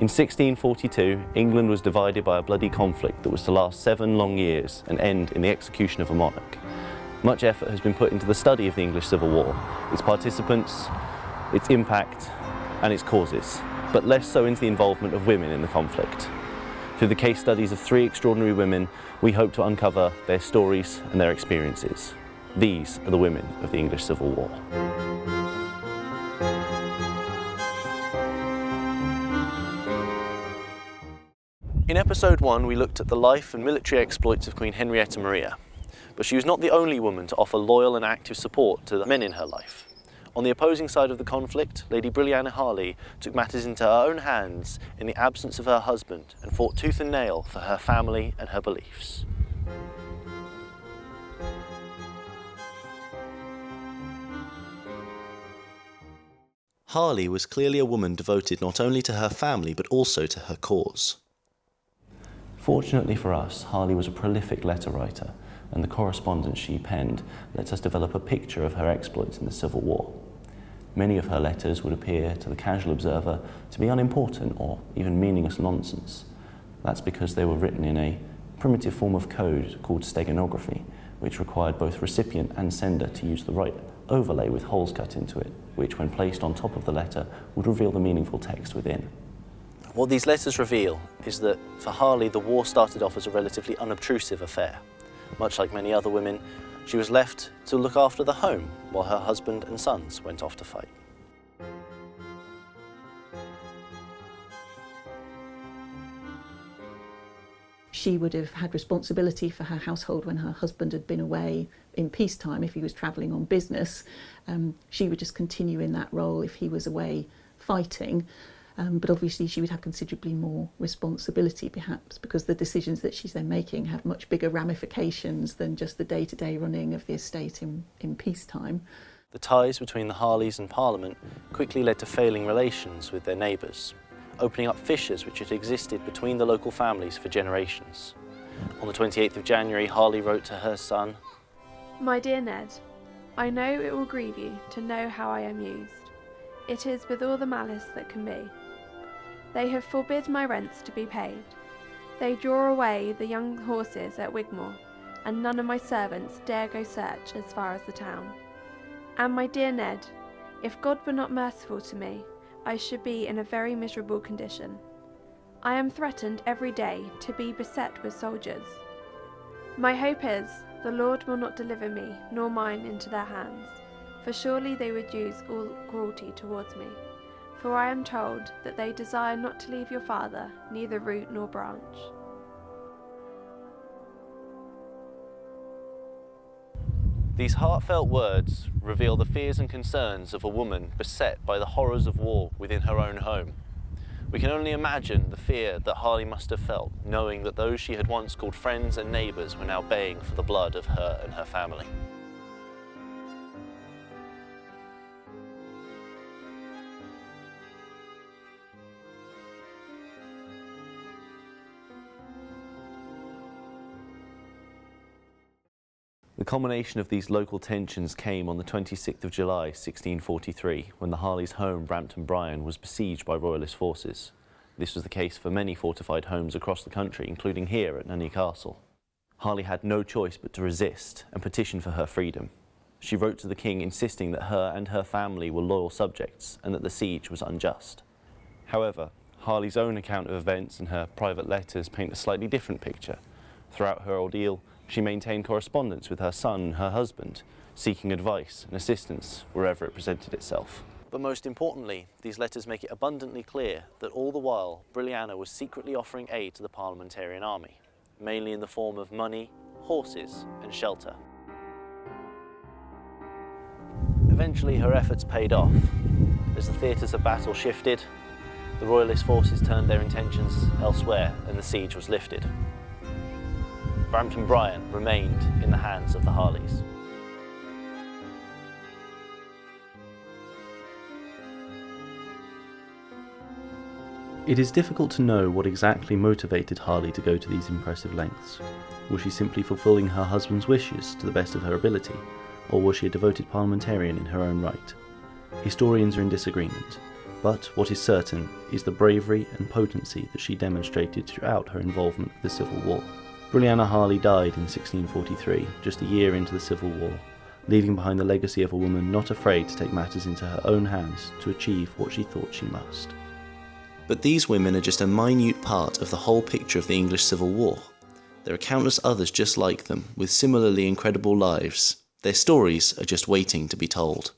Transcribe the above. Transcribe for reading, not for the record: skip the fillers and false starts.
In 1642, England was divided by a bloody conflict that was to last 7 long years and end in the execution of a monarch. Much effort has been put into the study of the English Civil War, its participants, its impact and its causes, but less so into the involvement of women in the conflict. Through the case studies of 3 extraordinary women, we hope to uncover their stories and their experiences. These are the women of the English Civil War. In episode 1, we looked at the life and military exploits of Queen Henrietta Maria, but she was not the only woman to offer loyal and active support to the men in her life. On the opposing side of the conflict, Lady Brilliana Harley took matters into her own hands in the absence of her husband and fought tooth and nail for her family and her beliefs. Harley was clearly a woman devoted not only to her family but also to her cause. Fortunately for us, Harley was a prolific letter writer, and the correspondence she penned lets us develop a picture of her exploits in the Civil War. Many of her letters would appear to the casual observer to be unimportant or even meaningless nonsense. That's because they were written in a primitive form of code called steganography, which required both recipient and sender to use the right overlay with holes cut into it, which when placed on top of the letter would reveal the meaningful text within. What these letters reveal is that for Harley the war started off as a relatively unobtrusive affair. Much like many other women, she was left to look after the home while her husband and sons went off to fight. She would have had responsibility for her household when her husband had been away in peacetime. If he was travelling on business, she would just continue in that role if he was away fighting. But obviously she would have considerably more responsibility perhaps because the decisions that she's then making have much bigger ramifications than just the day-to-day running of the estate in peacetime. The ties between the Harleys and Parliament quickly led to failing relations with their neighbours, opening up fissures which had existed between the local families for generations. On the 28th of January, Harley wrote to her son, "My dear Ned, I know it will grieve you to know how I am used. It is with all the malice that can be. They have forbid my rents to be paid. They draw away the young horses at Wigmore, and none of my servants dare go search as far as the town. And my dear Ned, if God were not merciful to me, I should be in a very miserable condition. I am threatened every day to be beset with soldiers. My hope is the Lord will not deliver me nor mine into their hands, for surely they would use all cruelty towards me. For I am told that they desire not to leave your father, neither root nor branch." These heartfelt words reveal the fears and concerns of a woman beset by the horrors of war within her own home. We can only imagine the fear that Harley must have felt, knowing that those she had once called friends and neighbours were now baying for the blood of her and her family. The culmination of these local tensions came on the 26th of July 1643, when the Harleys' home, Brampton Bryan, was besieged by Royalist forces. This was the case for many fortified homes across the country, including here at Nunney Castle. Harley had no choice but to resist and petition for her freedom. She wrote to the king insisting that her and her family were loyal subjects and that the siege was unjust. However, Harley's own account of events and her private letters paint a slightly different picture. Throughout her ordeal, she maintained correspondence with her son and her husband, seeking advice and assistance wherever it presented itself. But most importantly, these letters make it abundantly clear that all the while, Brilliana was secretly offering aid to the parliamentarian army, mainly in the form of money, horses and shelter. Eventually her efforts paid off. As the theatres of battle shifted, the Royalist forces turned their intentions elsewhere and the siege was lifted. Brampton Bryan remained in the hands of the Harleys. It is difficult to know what exactly motivated Harley to go to these impressive lengths. Was she simply fulfilling her husband's wishes to the best of her ability, or was she a devoted parliamentarian in her own right? Historians are in disagreement. But what is certain is the bravery and potency that she demonstrated throughout her involvement with the Civil War. Brilliana Harley died in 1643, just a year into the Civil War, leaving behind the legacy of a woman not afraid to take matters into her own hands to achieve what she thought she must. But these women are just a minute part of the whole picture of the English Civil War. There are countless others just like them, with similarly incredible lives. Their stories are just waiting to be told.